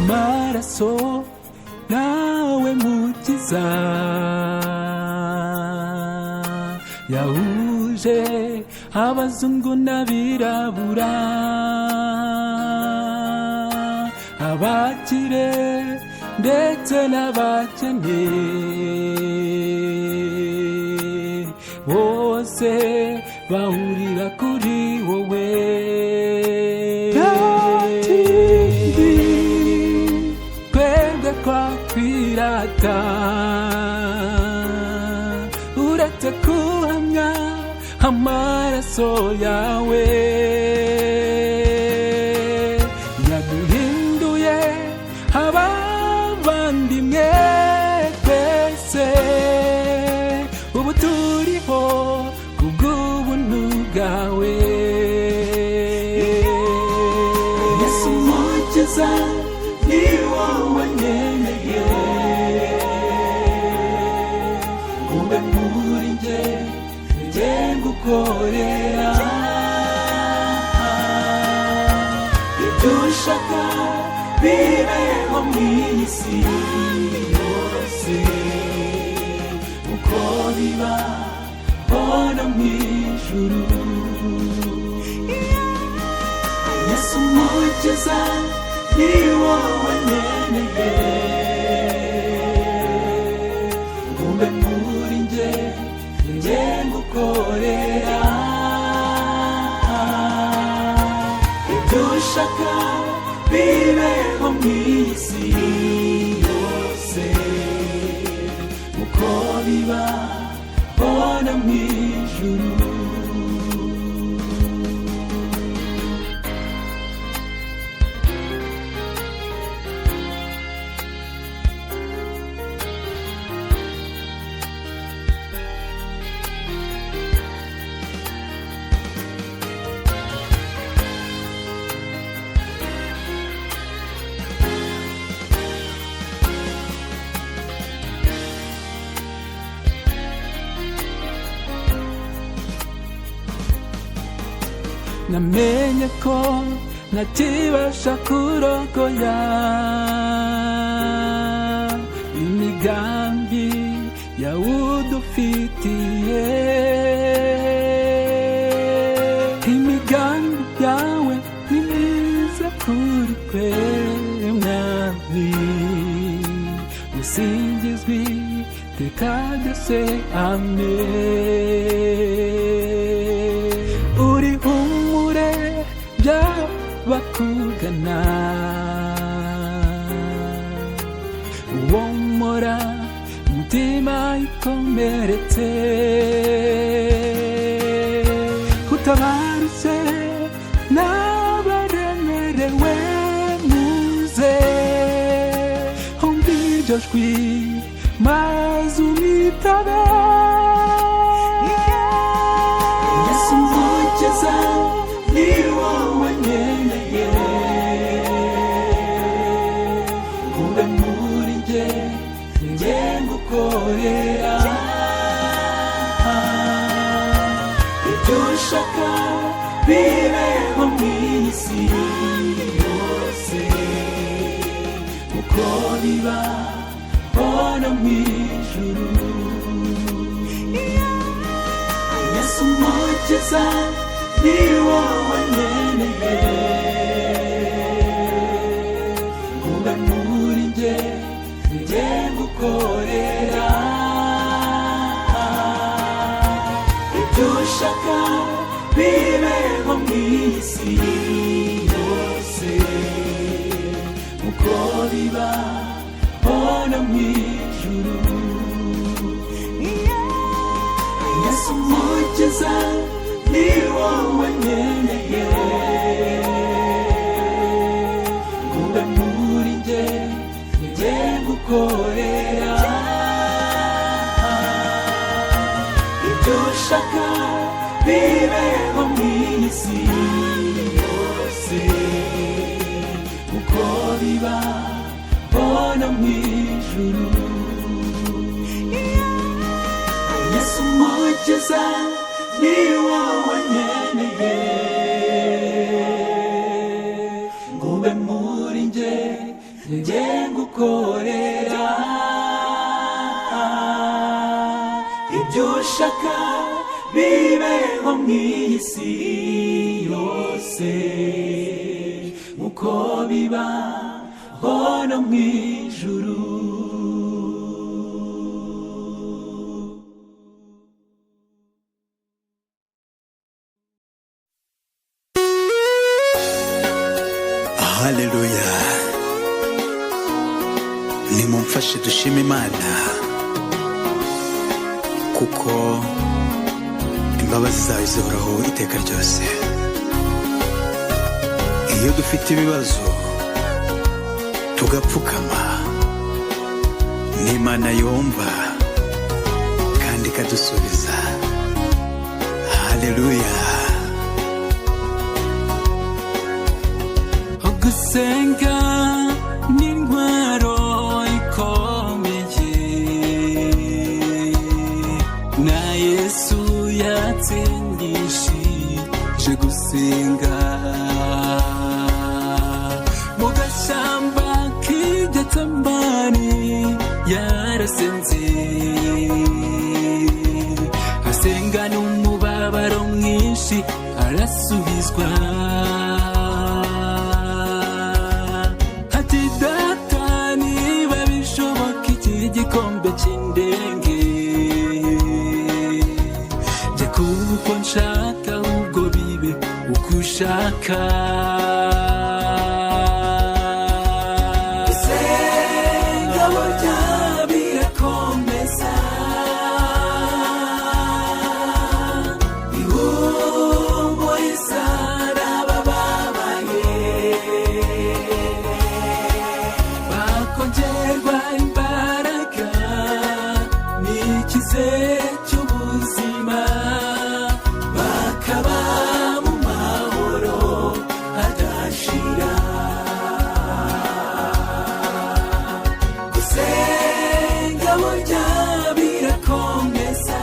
amaraso nawe mukiza yahuje abazungu n'abirabura abakire ndetse n'abakene bose bahurira kuri wowe twebwe twakwirata uretse kuhamya amaraso yawe yaduhinduye abavandimwe twese ubu turiho kubw'ubuntu bwawe Yesu mukiza ni wowe nkeneye ube muri njye ngukorera ibyo ushaka bibeho mw'iyi si yose uko biba hano mw'ijuru Yesu mukiza ni wowe nkeneye ube muri njye ngukorera ibyo ushaka bibeho mw'iyi si yose uko biba hano mw'ijuru namenye ko ntakibasha kurogoya imigambi yawudufitiye imigambi yawe ni myiza kuri twe mwami usingizwe iteka ryose amen uri humure by'abakugana uwomora umutima ikomeretse utabarutse n'abaremerewe muze humva iryo jwi maze umwitabe Yesu mukiza ni wowe nkeneye ube muri njye ngukorera ibyo ushaka bibeho mw'iyi si yose uko biba hano mw'ijuru Yesu mukiza ni wowe nkeneye ube muri njye ngukorera ibyo ushaka bibeho mw'iyi si yose uko biba hano mw'ijuru Yesu mukiza ni wowe nkeneye ube muri njye ngukorera ibyo ushaka bibeho mw'iyi si yose uko biba hano mw'ijuru Yesu mukiza ni wowe nkeneye ube muri njye njye ngukorera ibyo ushaka bibeho mu isi yose nk'uko biba hano mu ijuru. Haleluya, nimumfashe dushime Imana kuko imbabazi zayo zihoraho iteka ryose. Iyo dufite ibibazo tugapfukama, n'Imana yumva kandi ikadusubiza. Haleluya. Gusenga ni intwaro ikomeye na Yesu yatsindishije gusenga. Mu gashyamba k'Igetsemani yarasenze, asenga n'umubabaro mwinshi arasubizwa. Igikombe cy'indenge jya kuko nshaka ubwo bibe uko ushaka. Gusenga burya birakomeza, ihumuriza abababaye, bakongerwa cy'ubuzima, bakaba mu mahoro adashira. Gusenga burya birakomeza,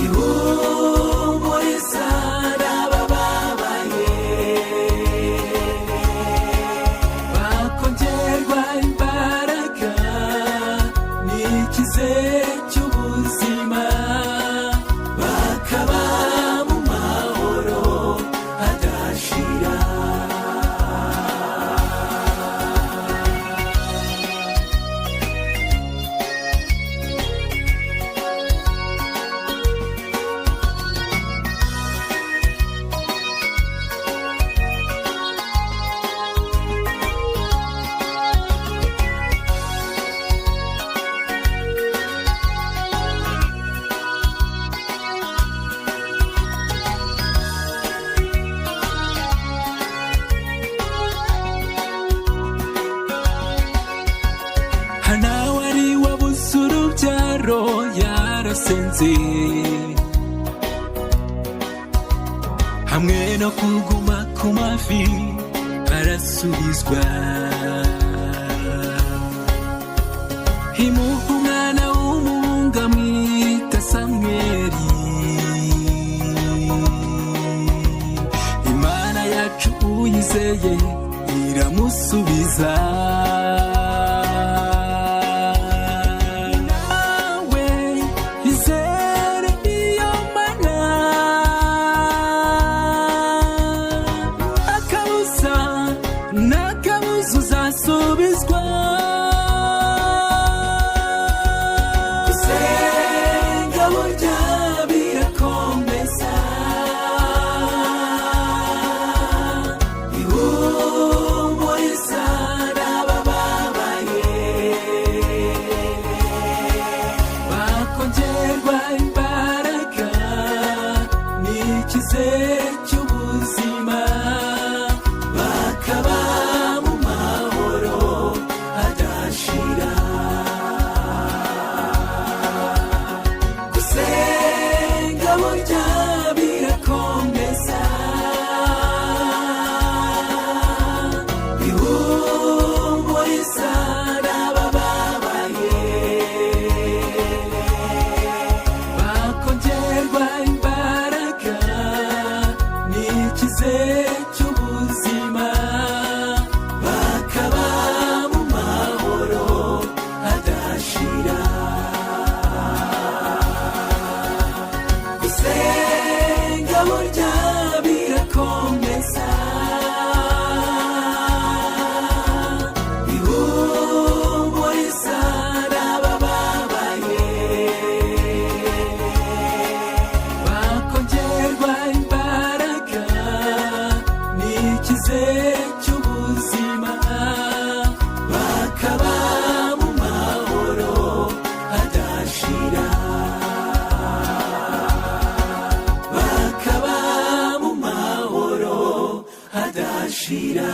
ihumuriza abababaye, bakongerwa imbaraga cy'ubuzima, bakaba mu mahoro adashira. Hana wari wabuze urubyaro yarasenze, hamwe no kuguma ku mavi arasubizwa. Imuha umwana w'umuhungu amwita Samweli, Imana yacu uyizeye iramusubiza. Uzasubizwa. Gusenga burya birakomeza, ihumuriza abababaye, bakongerwa imbaraga n'ikize cy'ubuzima, bakaba burya birakomeza, ihumuriza abababaye, bakongerwa imbaraga n'ikize cy'ubuzima, adashira.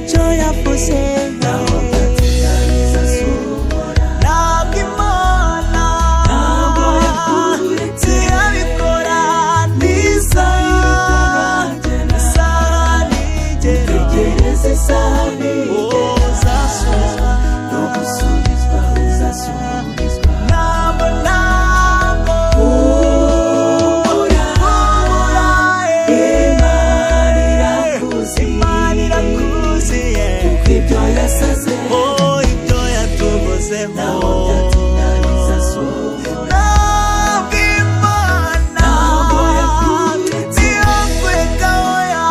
ibyo yavuze byose naho byatinda bizasohora ntabwo Imana ntabwo yakuretse yabikora n'isaha nigera utegereze isaha uzasubizwa no gusubizwa uzasubizwa ntabwo Imana irakuzi kuko ibyo yasaze ibyo yatuvuzeho naho byatinda bizasohora ntabwo Imana ntabwo yakuretse yakureka oya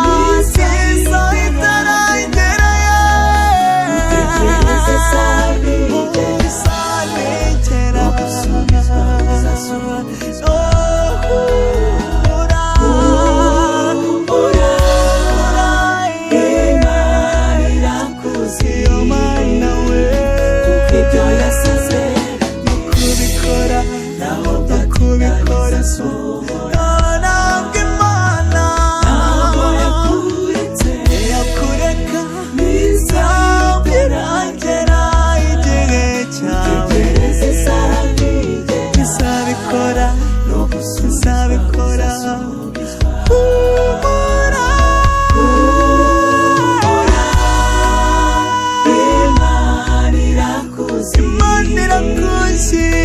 sizo itaragerayo utegereze isaha nigera gusubizwa uzasubizwa ibyo yasaze no kubikora naho byatinda bizasohora ntabwo Imana ntabwo yakuretse yakureka bizagera igihe cyawe utegereze isaha izabikora no izabikora Imana irakuzi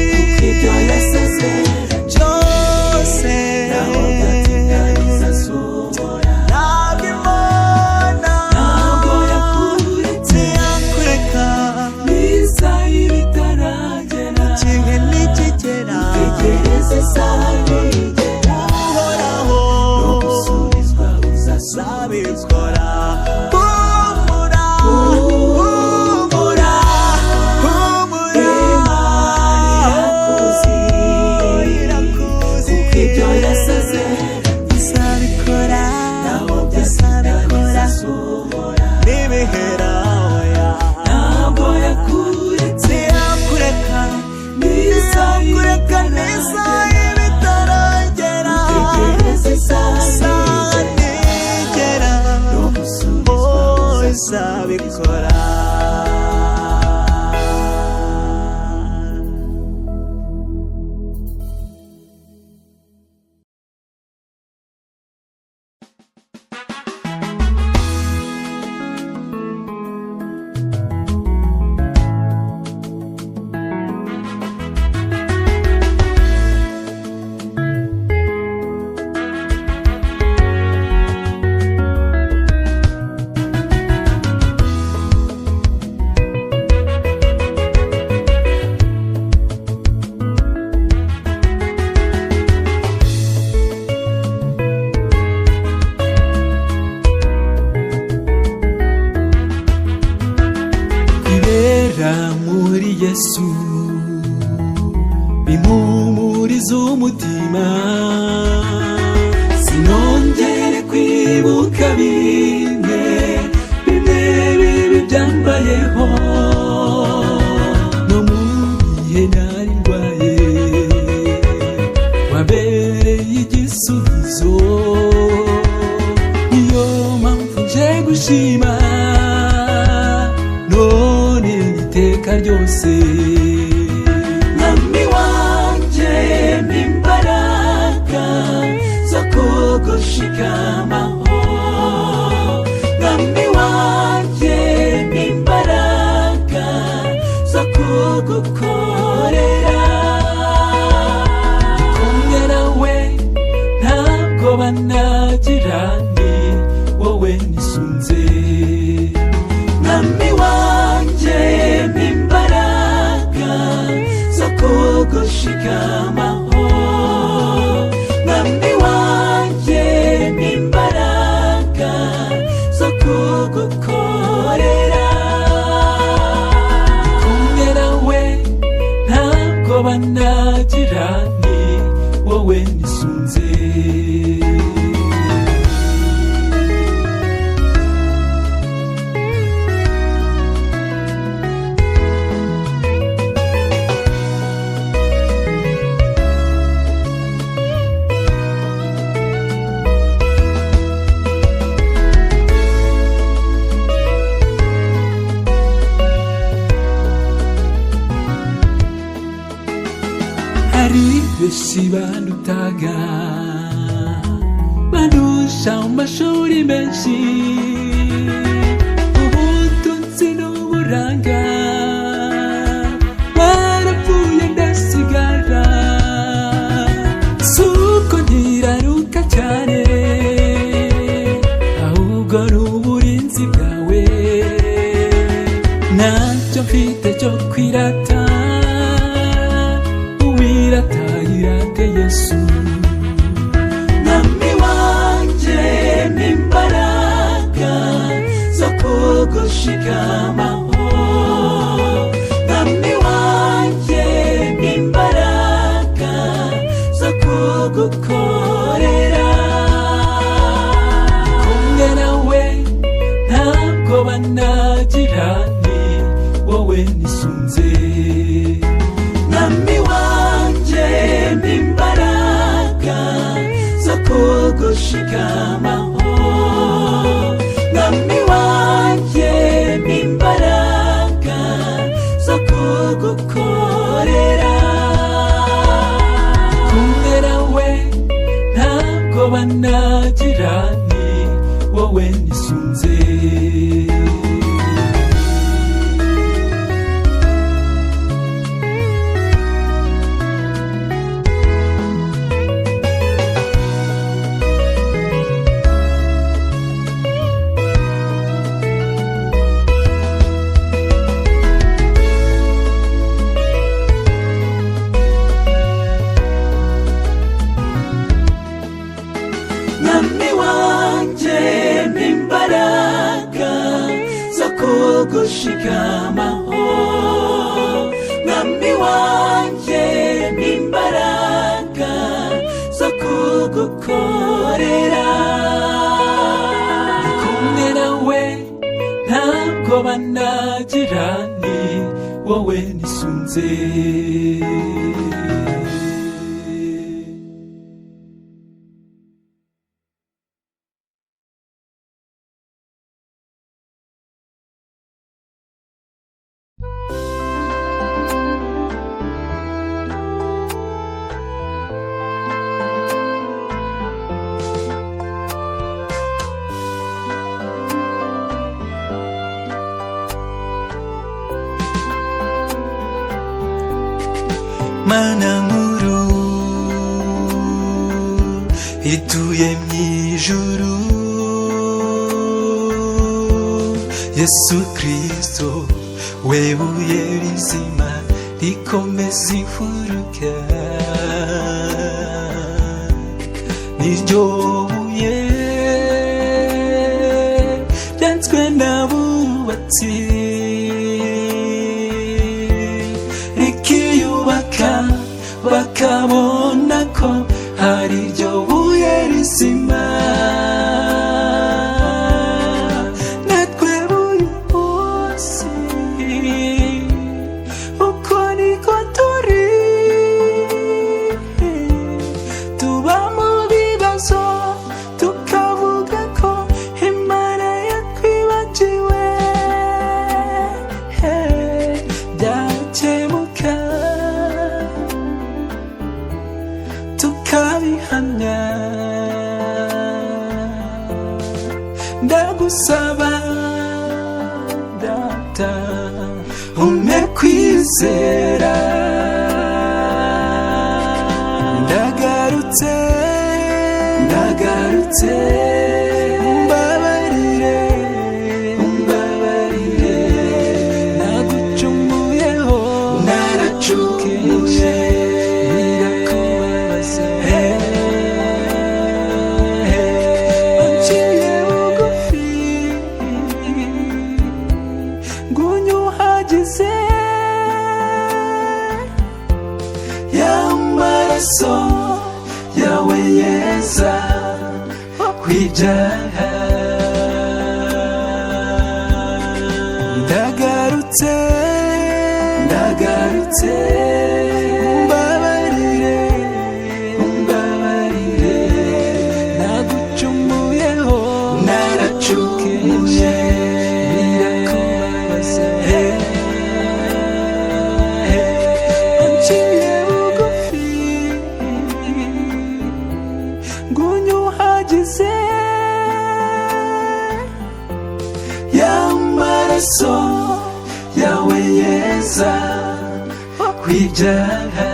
kuko ibyo yasaze byose naho byatinda bizasohora ntabwo Imana ntabwo yakuretse yakureka n'isaha ibitaragera igihe nikigera utegereze isaha uhoraho no gusubizwa uzasubizwa ibyo yasaze bizabikora naho byatinda bizasohora n'ibihera oya ntabwo yakuretse yakureka n'isaha ibitaragera utegereze isaha nigera no gusubizwa izabikora muri Yesu bimpumuriza umutima sinongere kwibuka bimwe bibi byambayeho no mu gihe nari ndwaye wabereye igisubizo niyo mpamvu nje gushima iteka ryose mwami wanje n'imbaraga zo kugushikamaho mwami wanje n'imbaraga zo kugukorera kumwe nawe ntabwo banagira ni wowe nisunze mwami wanje n'imbaraga zo kugushikamaho mwami wanje n'imbaraga zo kugukorera kumwe nawe ntabwo banagira ni wowe nisunze benshi bandutaga bandusha mu mashuri menshi ubutunzi n'uburanga barapfuye ndasigara suko ntiraruka cyane ahubwo ari uburinzi bwawe ntacyo mfite cyo kwirata uwiratayirate Yesu mwami wanje n'imbaraga zo kugushikamaho mwami wanje n'imbaraga zo kugukorera kumwe nawe ntabwo banagira ni wowe nisunze mwami wanje n'imbaraga zo kugushikamaho mwami wanje n'imbaraga zo kugukorera kumwe nawe ntabwo banagira ni wowe nisunze mwami wanje n'imbaraga zo kugushikamaho mwami wanje n'imbaraga zo kugukorera kumwe nawe ntabwo banagira ni wowe nisunze Mana nkuru ituye mw'ijuru Yesu Kristo webuye rizima rikomeza imfuruka niryo buye ryanzwe n'abubatsi bakabona ko hari iryo buye rizima natwe buri munsi uko niko turi tuba mu bibazo tukavuga ko Imana yatwibagiwe byakemuka tukabihamya ndagusaba data umpe kwizera ndagarutse umbabarire nagucumuyeho naracumuye birakubabaza unciye bugufi ngunyuhagize y'amaraso yawe yeza kw'ibyaha ndagarutse umbabarire nagucumuyeho naracumuye birakubabaza unciye bugufi amaraso yawe yeza kw'ibyaha.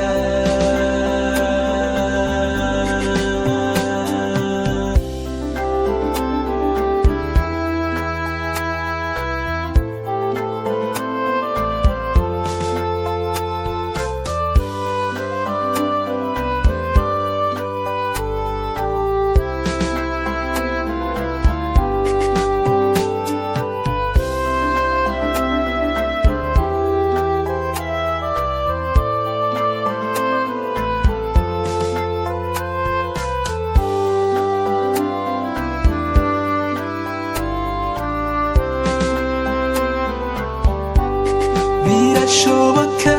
Birashoboka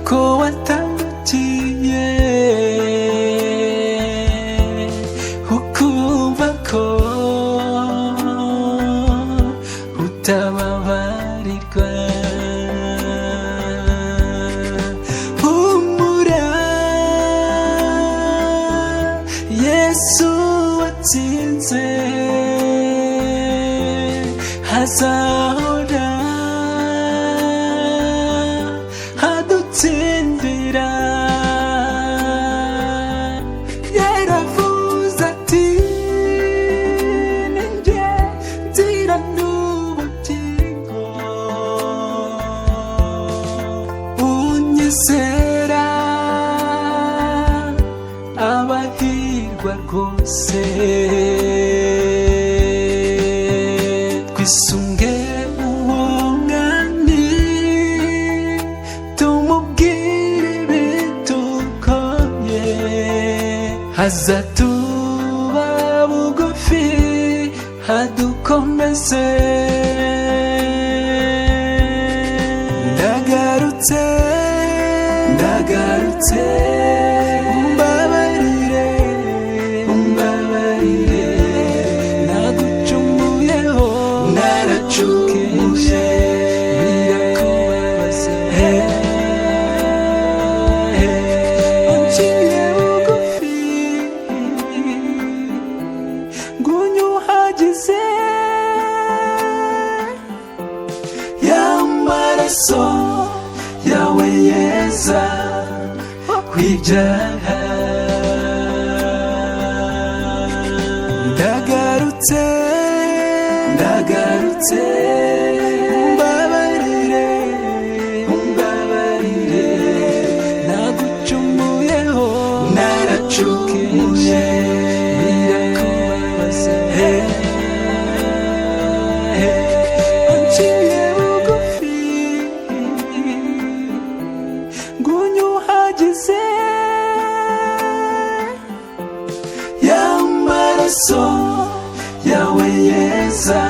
ko watangiye ukumva ko utababarirwa. Humura, Yesu watsinze hazahora hadutsindira. Yaravuze ati ninjye nzira n'ubugingo, unyizera abahirwa rwose. Twisunge uwo mwami tumubwire ibitugoye, azatuba bugufi adukomeze. Ndagarutse, ndagarutse, umbabarire, umbabarire, nagucumuyeho, naracumuye, birakubabaza. Unciye bugufi ngunyuhagize, y'amaraso yawe yeza kw'ibyaha. Ndagarutse, ndagarutse, umbabarire, umbabarire, nagucumuyeho, naracumuye, birakubabaza. Unciye bugufi ngunyuhagize, y'amaraso yawe yeza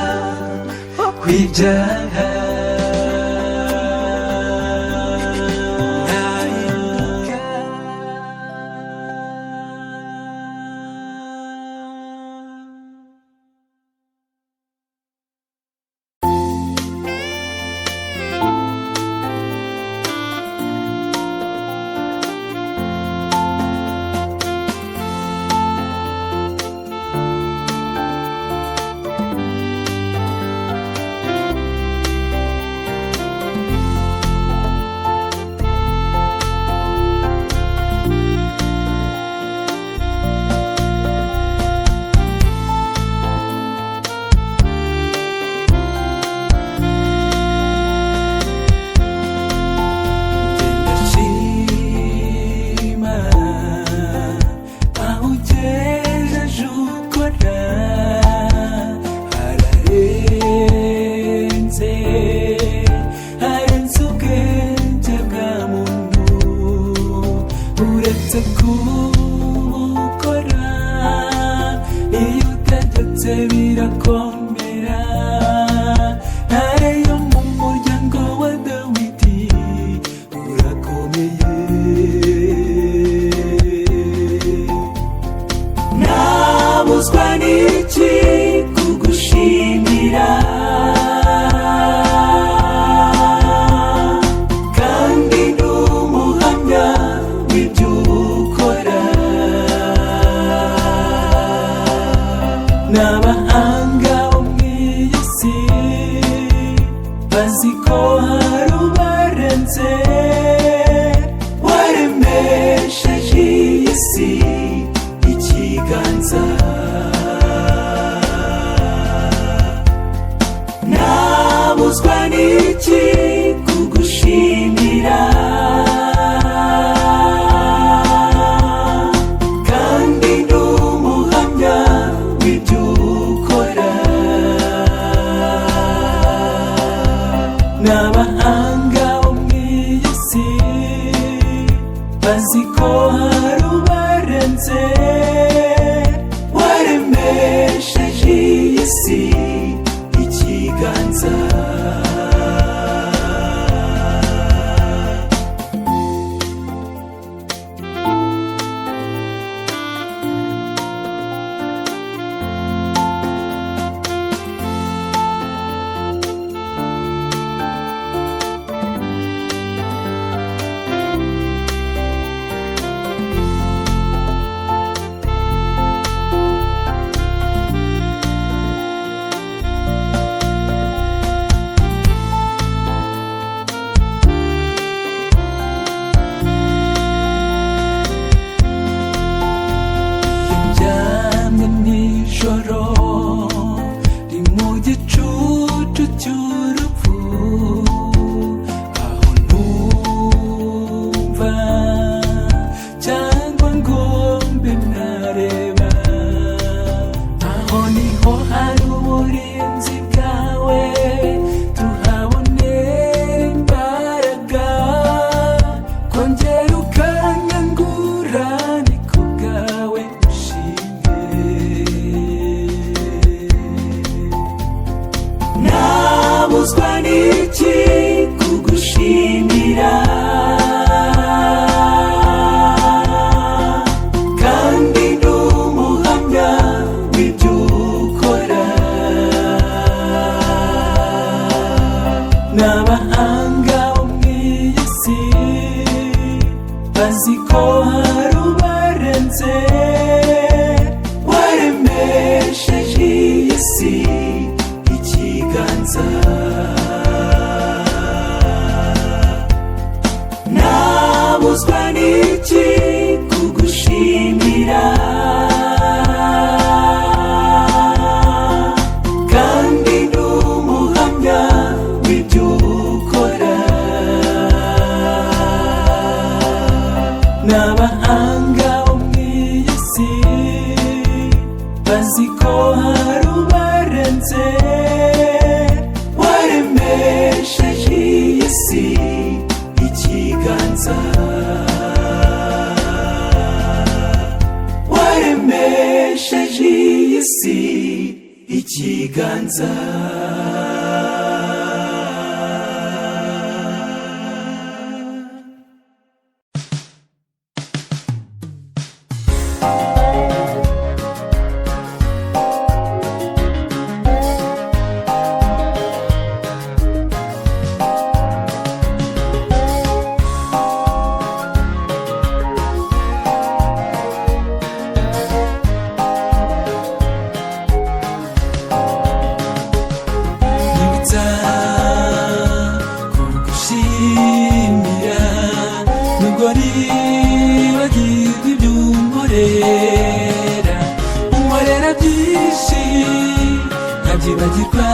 kw'ibyaha. nabuzwa n'iki kugushimira, kandi ndi umuhamya w'ibyo ukora. N'abahanga bo mw'iyi si bazi ko hari ubarenze, waremesheje iyi si ikiganza. Ri mu gicucu cy'urupfu, aho ntumva cyangwa ngo mbe nareba, aho niho hari uburinzi bwawe, tuhabonera imbaraga, kongera ukanyangura ni ku bwawe ushimwe. Nabuzwa n'iki kugushimira, kandi ndi umuhamya w'ibyo ukora. N'abahanga bo mw'iyi si bazi ko hari ubarenze, waremesheje iyi si ikiganza. Nabuzwa n'iki kugushimira, kandi ndi umuhamya w'ibyo ukora. N'abahanga bo mw'iyi si bazi ko hari ubarenze, waremesheje iyi si ikiganza. Waremesheje iyi si ikiganza. Kugushimira nubwo nibagirwa ibyo unkorera, unkorera byinshi nkabyibagirwa.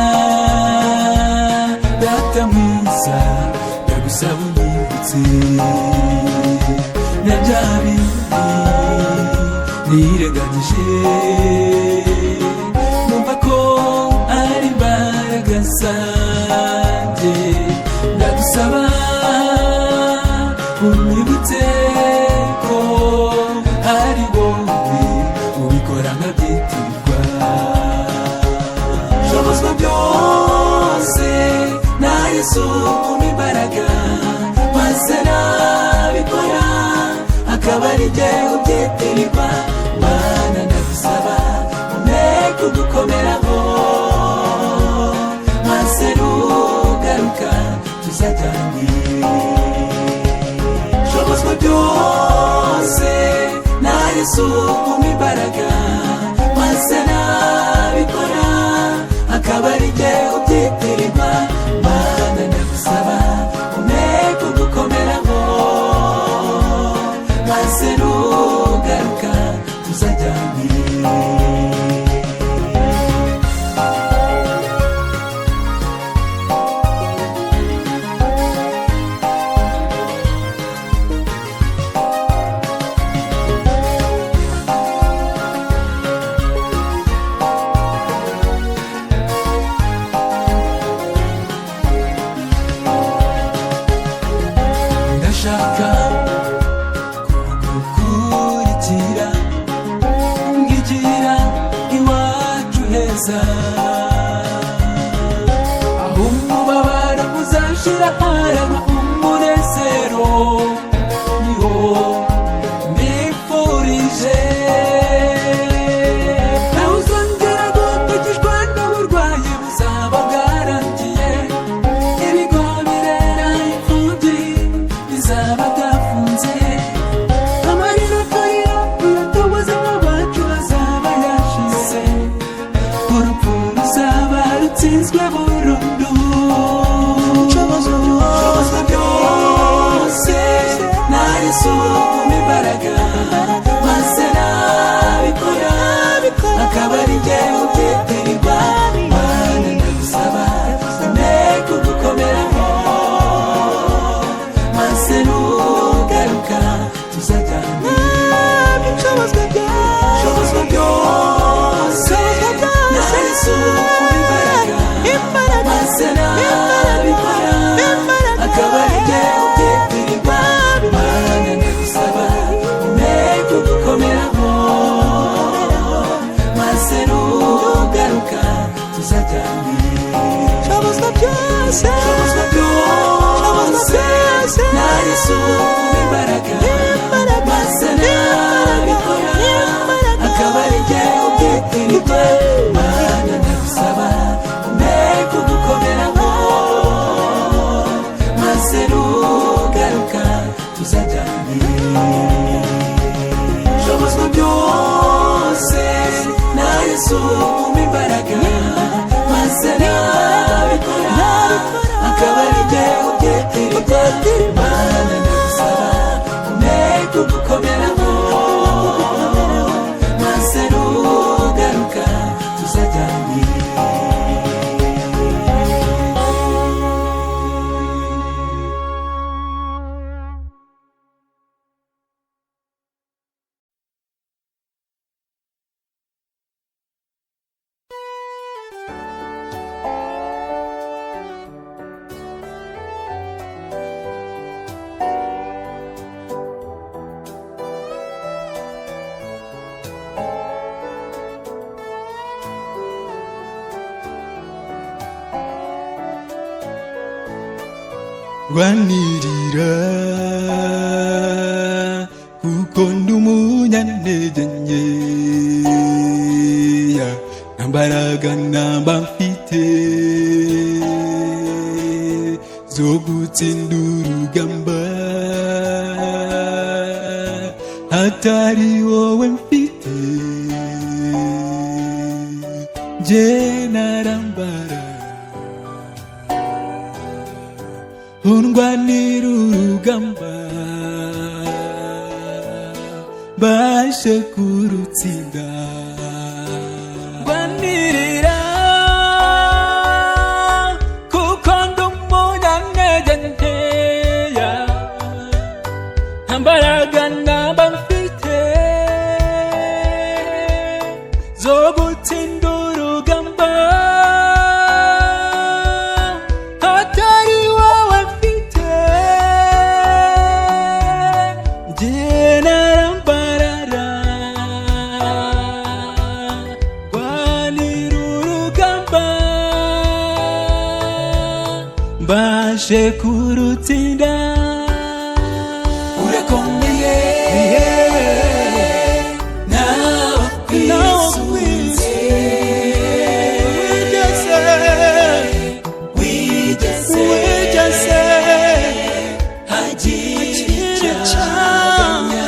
Data mwiza ndagusaba unyibutse na bya bindi nirengagije, numva ko ari imbaraga zanjye. Ndagusaba unyibutse ko ari wowe ubikora nkabyitirirwa. Shobozwa byose na Yesu umpa imbaraga, maze nabikora akaba ari jye ubyitirirwa. Mana ndagusaba umpe kugukomeraho, maze nugaruka tuzajyane. Shobozwa byose na Yesu umpa imbaraga, maze nabikora akaba ari jye ubyitirirwa. Mana ndagusaba umpe kugukomeraho, maze nugaruka tuzajyane. uzaharana umunezero niho mbifurije. nawe uzongera gutakishwa n'uburwayi buzaba bwarangiye, ibigo birera imfubyi bizaba byafunze, amarira atarira uyatubuzemo bacu azaba yashize, urupfu ruzaba rutsinzwe burundu. Shobozwa byose na Yesu umpa imbaraga, maze nabikora akaba ari jye ubyitirirwa. Mana ndagusaba umpe kugukomeraho, maze nugaruka tuzajyana. Shobozwa byose na Yesu umpa imbaraga, maze nabikora akaba ari jye ubyitirirwa. Mana ndagusaba umpe kugukomeraho, maze nugaruka tuzajyana. Shobozwa byose na Yesu umpa imbaraga, maze nabikora akaba ari jye ubyitirirwa. Mana ndagusaba umpe kugukomeraho, maze nugaruka tuzajyana. Shobozwa byose na Yesu umpa imbaraga, maze nabikora akaba ari jye ubyitirirwa. Mana ndagusaba umpe kugukomeraho, maze nugaruka tuzajyana. rwanirira kuko ndi umunyantege nkeya, nta mbaraga namba mfite zo gutsinda urugamba, hatari wowe mfite jye narambara. undwanira urugamba mbashe kurutsinda. rwanirira kuko ndi umunyantege nkeya, nta mbaraga namba mfite zo gutsinda urugamba, hatari wowe mfite jye narambarara. rwanira urugamba mbashe kurutsinda. urakomeye nawe kwisunze, wigeze hagira icyaganya.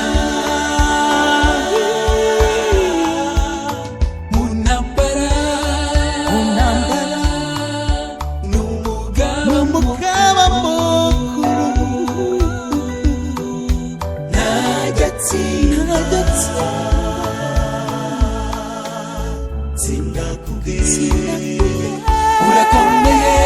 mu ntambara n'umugaba mukuru, ntagatsinda sindakubwira. urakomeye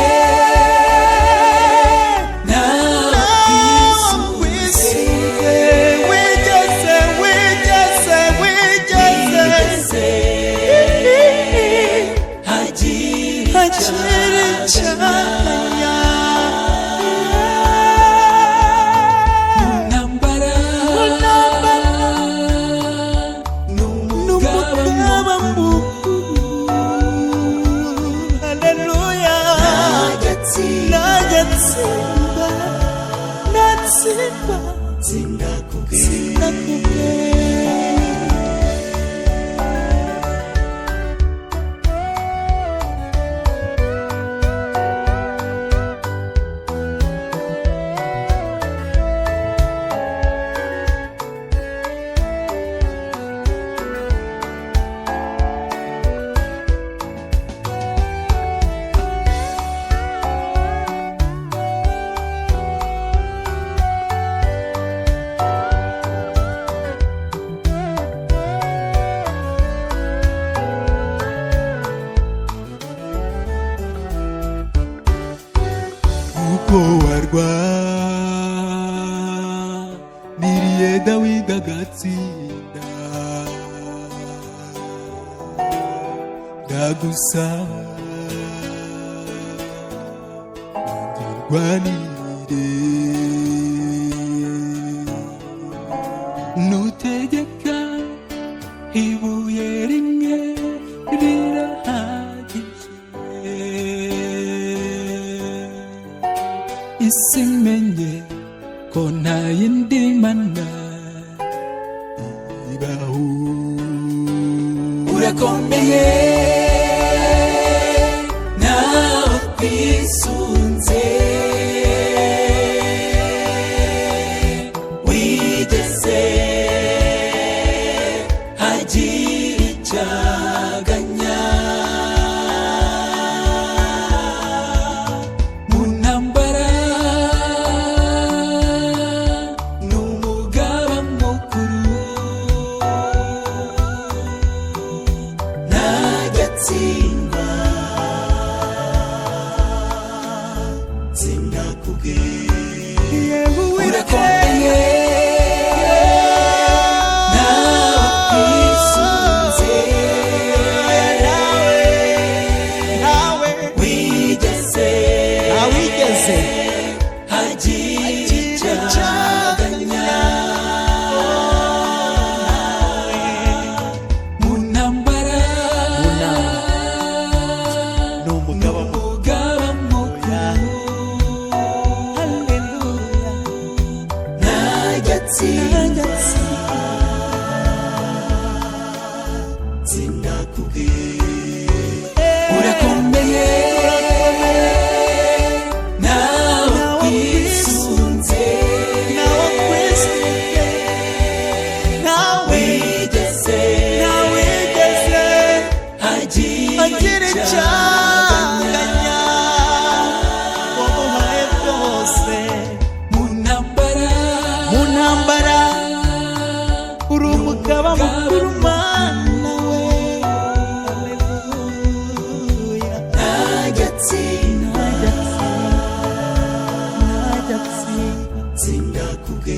Hallelujah. ko warwaniriye Dawidi agatsinda, ndagusaba undwanirire, nutegeka ibuye rimwe rirahagije, isi menye ko nta yindi mana ibaho. Urakomeye nawe kwisunze, wigeze hagira icyaganya mu ntambara, n'umugaba mukuru, ntajyatsindwa, tsinda kubwe. Urakomeye nawe kwisunze, wigeze hagira icyaganya mu ntambara, n'umugaba mukuru, ntajyatsindwa, tsinda kubwe. Urakomeye nawe kwisunze, wigeze hagira icyaganya wamuhaye byose mu ntambara, uri umugaba mukuru mana we. Haleluya. Ntajyatsindwa, tsinda kubwe.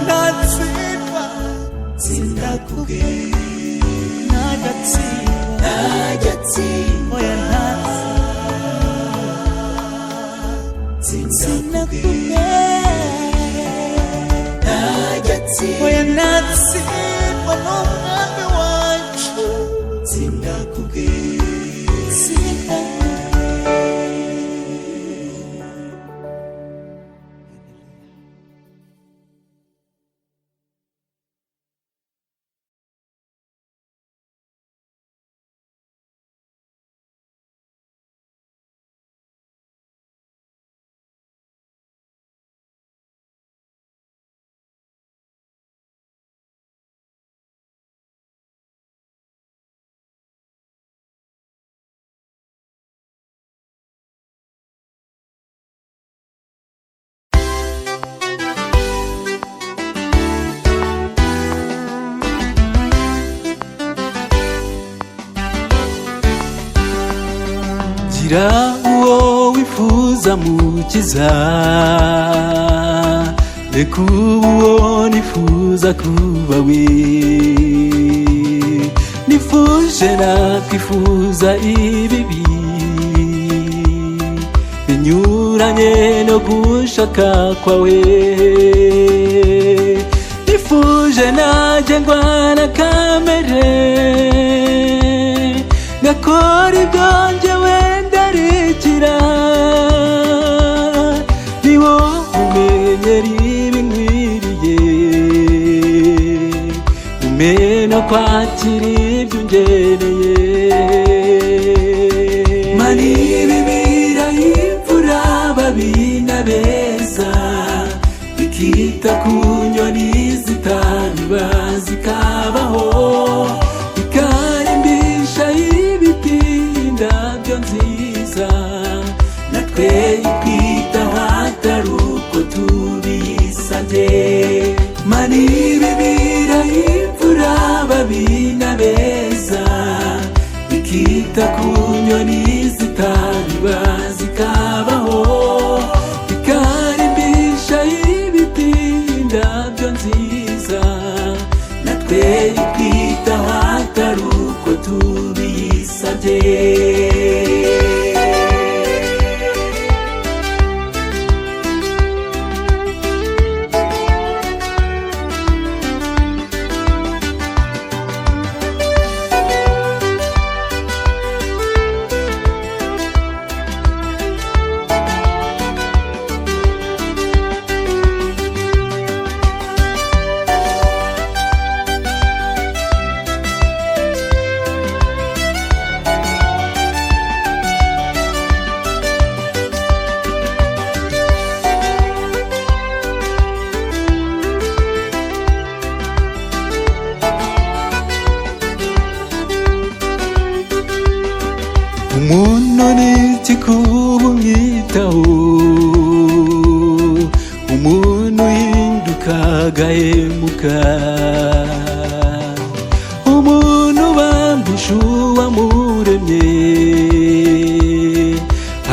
Ntajyatsindwa, tsinda kubwe. Ntajyatsindwa, oya tsinda kubwe. Ntajyatsindwa, oya natsindwa n'umwami wacu, tsinda kubwe. gira uwo wifuza mukiza, reka uwo nifuza kuba we, nifuje nakwifuza ibibi binyuranye no gushaka kwawe, nifuje najyengwa na kamere ngakora ibyo njyewe ndarikira, ni wowe umenyera ibinkwiriye, umenye no kwakira ibyo ungeneye. Mani ibibira imvura babina beza, bikita ku nyoni zitabiba zikabaho, bikarimbisha ibiti indabyo nziza, natwe ikwitaho atari uko tubisabye. Mani ibibira imvura babina beza, bikita nyoni zitabiba zikabaho, bikarimbisha ibiti indabyo nziza, natwe twitaho atari uko tubisabye. umuntu n'iki kuba umwitaho, umuntu uhinduka agahemuka, umuntu ubambisha uwamuremye,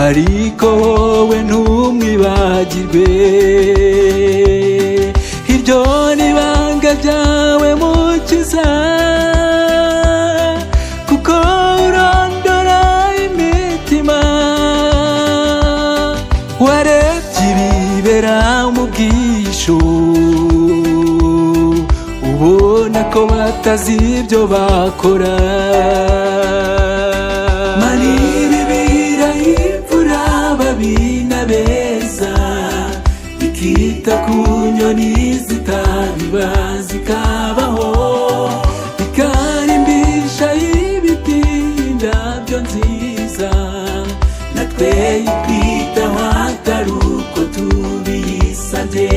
ariko wowe ntumwibagirwe. Iryo ni ibanga ryawe Mukiza, kuko urondora imitima, warebye ibibera mu bwisho, ubona ko batazi ibyo bakora. Mani bibira imfura babi n'abeza, bikita ku nyoni zitabiba zikabaho, bikarimbisha ibiti indabyo nziza, natwe twitaho atari uko tubisabye.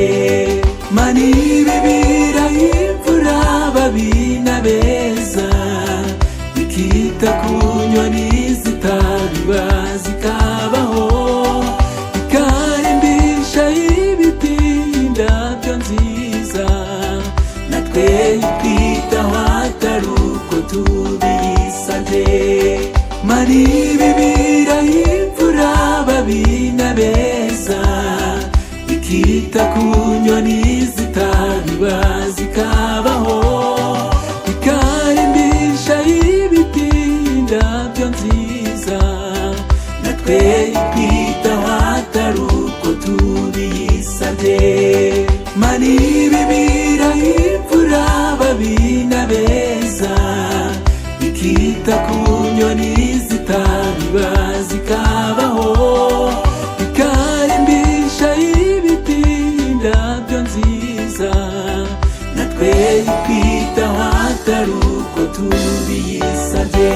Mani bibira imfura babi n'abeza, bikita ku nyoni zitabiba zikabaho, bikarimbisha ibiti indabyo nziza, natwe twitaho atari uko tubisabye. Mani bibira imfura babi n'abeza, bikita ku nyoni zitabiba zikabaho, bikarimbisha ibiti indabyo nziza, natwe twitaho atari uko tubisabye. Mani bibira imfura babi n'abeza, bikita ku nyoni zitabiba zikabaho, bikarimbisha ibiti indabyo nziza, natwe twitaho atari uko tubisabye.